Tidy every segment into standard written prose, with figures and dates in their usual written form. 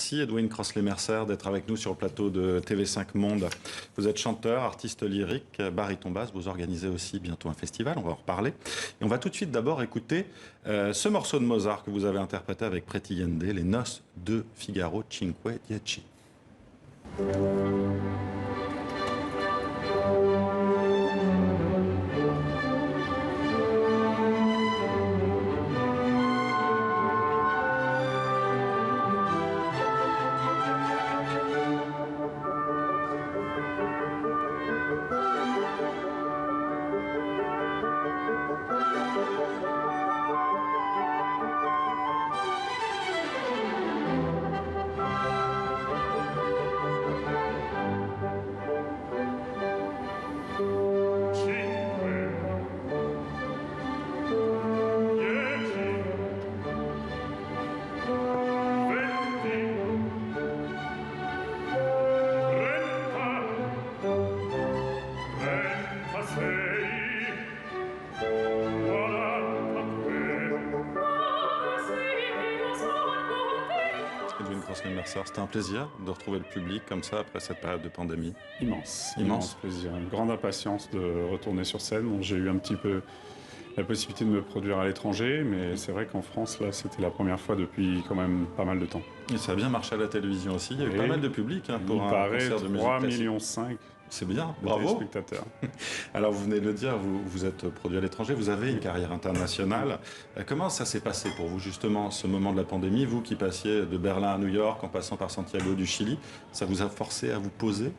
Merci Edwin Crossley-Mercer d'être avec nous sur le plateau de TV5 Monde. Vous êtes chanteur, artiste lyrique, baryton basse. Vous organisez aussi bientôt un festival, on va en reparler. Et on va tout de suite d'abord écouter ce morceau de Mozart que vous avez interprété avec Preti Yende, Les Noces de Figaro, Cinque Dieci. Edwin Crossley-Mercer, c'était un plaisir de retrouver le public comme ça après cette période de pandémie. Immense plaisir, une grande impatience de retourner sur scène. Bon, j'ai eu un petit peu la possibilité de me produire à l'étranger, mais c'est vrai qu'en France, là, c'était la première fois depuis quand même pas mal de temps. Et ça a bien marché à la télévision aussi, il y a eu pas mal de public pour un concert de musique classique. 3,5 millions. C'est bien, bravo. Spectateurs. Alors vous venez de le dire, vous êtes produit à l'étranger, vous avez une carrière internationale. Comment ça s'est passé pour vous justement, ce moment de la pandémie, vous qui passiez de Berlin à New York en passant par Santiago du Chili, ça vous a forcé à vous poser?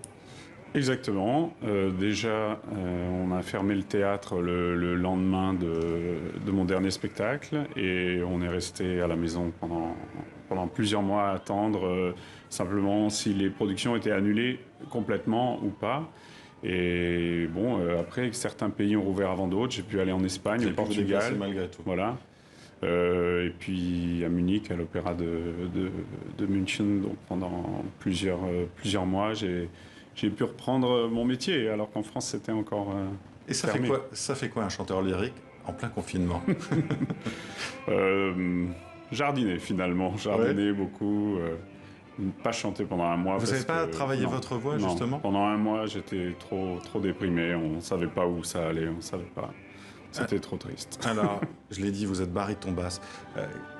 Exactement. Déjà, on a fermé le théâtre le lendemain de mon dernier spectacle et on est resté à la maison pendant plusieurs mois à attendre simplement si les productions étaient annulées complètement ou pas. Et bon, après, certains pays ont rouvert avant d'autres. J'ai pu aller en Espagne, au Portugal. Malgré tout. Voilà. Et puis à Munich, à l'Opéra de München. Donc pendant plusieurs mois, j'ai pu reprendre mon métier, alors qu'en France, c'était encore Et ça fermé. ça fait quoi un chanteur lyrique en plein confinement? Jardiner, finalement. Jardiner beaucoup. Pas chanter pendant un mois. Vous n'avez pas travaillé votre voix, non. justement? Pendant un mois, j'étais trop déprimé. On ne savait pas où ça allait. On ne savait pas. C'était trop triste. Alors, je l'ai dit, vous êtes baryton basse.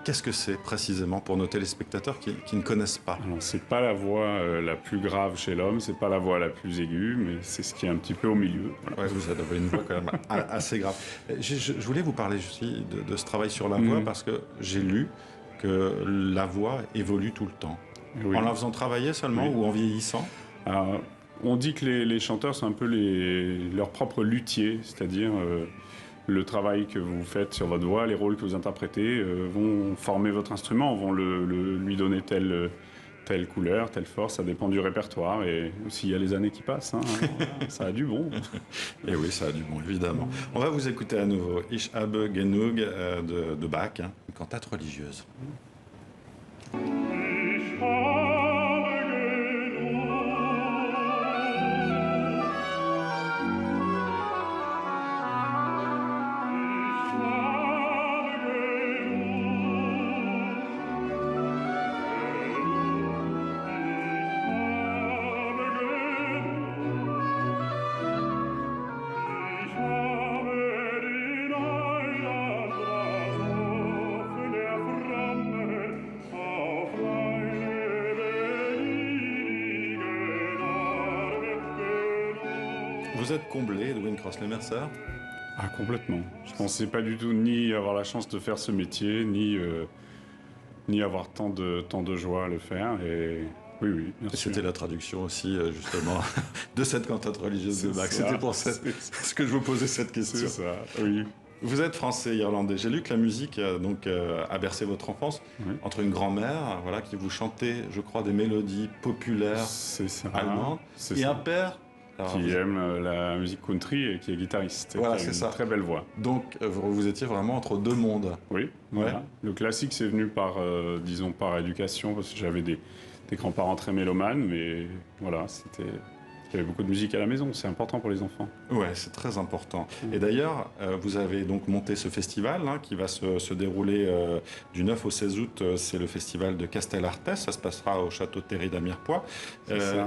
Qu'est-ce que c'est précisément pour nos téléspectateurs qui ne connaissent pas? Alors, c'est pas la voix la plus grave chez l'homme, c'est pas la voix la plus aiguë, mais c'est ce qui est un petit peu au milieu. Voilà. Ouais, vous avez une voix quand même assez grave. Je voulais vous parler aussi de ce travail sur la voix parce que j'ai lu que la voix évolue tout le temps. Oui. En la faisant travailler seulement ou en vieillissant? Alors, on dit que les chanteurs sont un peu leurs propres luthiers, c'est-à-dire le travail que vous faites sur votre voix, les rôles que vous interprétez vont former votre instrument, vont lui donner telle couleur, telle force, ça dépend du répertoire et aussi il y a les années qui passent, hein, ça a du bon. Et oui, ça a du bon, évidemment. On va vous écouter à nouveau, Ich habe genug de Bach, hein, une cantate religieuse. Vous êtes comblé, Edwin Crossley-Mercer? Ah, complètement. Je pensais pas du tout ni avoir la chance de faire ce métier, ni avoir tant de joie à le faire. Et oui, bien sûr. C'était la traduction aussi, justement, de cette cantate religieuse de Bach. C'était pour ce que je vous posais cette question. C'est ça, oui. Vous êtes français irlandais. J'ai lu que la musique a bercé votre enfance entre une grand-mère qui vous chantait, je crois, des mélodies populaires allemandes et un père qui aime la musique country et qui est guitariste. Voilà, c'est ça. Très belle voix. Donc, vous étiez vraiment entre deux mondes. Oui, voilà. Le classique, c'est venu par éducation, parce que j'avais des grands-parents très mélomanes, mais voilà, c'était Il y avait beaucoup de musique à la maison, c'est important pour les enfants. Ouais, c'est très important. Et d'ailleurs, vous avez donc monté ce festival hein, qui va se dérouler du 9 au 16 août. C'est le festival de Castellartes. Ça se passera au château de Terry d'Amirepoix.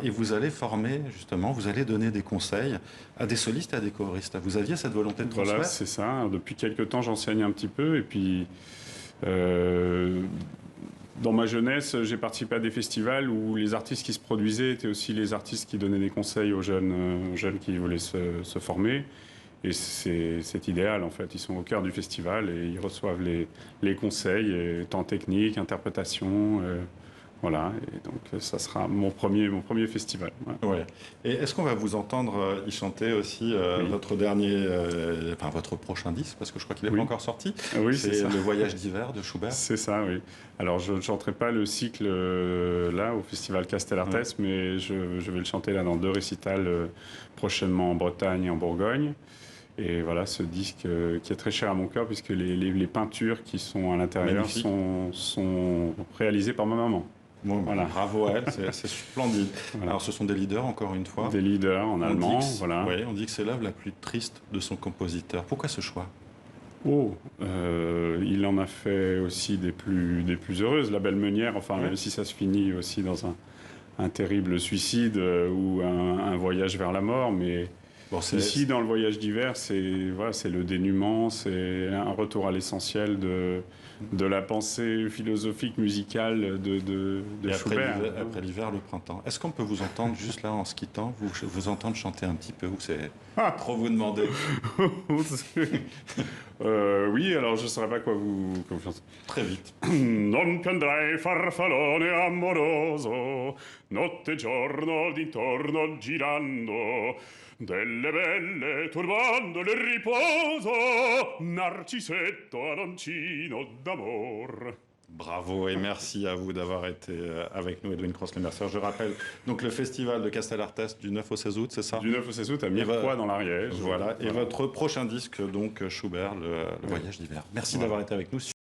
Et vous allez former, justement, vous allez donner des conseils à des solistes et à des choristes. Vous aviez cette volonté de transmettre? Voilà, c'est ça. Depuis quelques temps, j'enseigne un petit peu. Et puis, dans ma jeunesse, j'ai participé à des festivals où les artistes qui se produisaient étaient aussi les artistes qui donnaient des conseils aux jeunes qui voulaient se former. Et c'est idéal, en fait. Ils sont au cœur du festival et ils reçoivent les conseils, et tant technique, interprétation. Voilà, et donc ça sera mon premier festival. Ouais. Ouais. Et est-ce qu'on va vous entendre y chanter aussi Oui. votre dernier, enfin votre prochain disque, parce que je crois qu'il n'est Oui. pas encore sorti. Oui, c'est ça. Le Voyage d'hiver de Schubert. C'est ça, oui. Alors, je ne chanterai pas le cycle là, au Festival Castellartes, mais je vais le chanter là dans 2 récitals prochainement en Bretagne et en Bourgogne. Et voilà, ce disque qui est très cher à mon cœur, puisque les peintures qui sont à l'intérieur sont réalisées par ma maman. Bon, Voilà. Bravo à elle, c'est splendide. Voilà. Alors ce sont des leaders, encore une fois. Des leaders en allemand, voilà. Oui, on dit que c'est l'œuvre la plus triste de son compositeur. Pourquoi ce choix? Oh, il en a fait aussi des plus heureuses. La Belle Meunière, enfin, même si ça se finit aussi dans un terrible suicide ou un voyage vers la mort, mais Bon, ici, dans le Voyage d'hiver, c'est le dénuement, c'est un retour à l'essentiel de la pensée philosophique musicale de Schubert. Après l'hiver, le printemps. Est-ce qu'on peut vous entendre juste là en se quittant, vous entendre chanter un petit peu, ou c'est trop vous demander? Oui, alors je ne saurais pas quoi vous chanter. Très vite. Non piandrai farfallone amoroso, notte e giorno d'intorno girando, delle belle turbando il riposo, narcisetto adoncino d'amor. Bravo et merci à vous d'avoir été avec nous, Edwin Cross-Lemercier. Je rappelle donc le festival de Castellartes du 9 au 16 août, c'est ça? Du 9 au 16 août à Mirepoix dans l'Ariège. Voilà. Et votre prochain disque, donc Schubert, le Voyage d'hiver. Merci d'avoir été avec nous.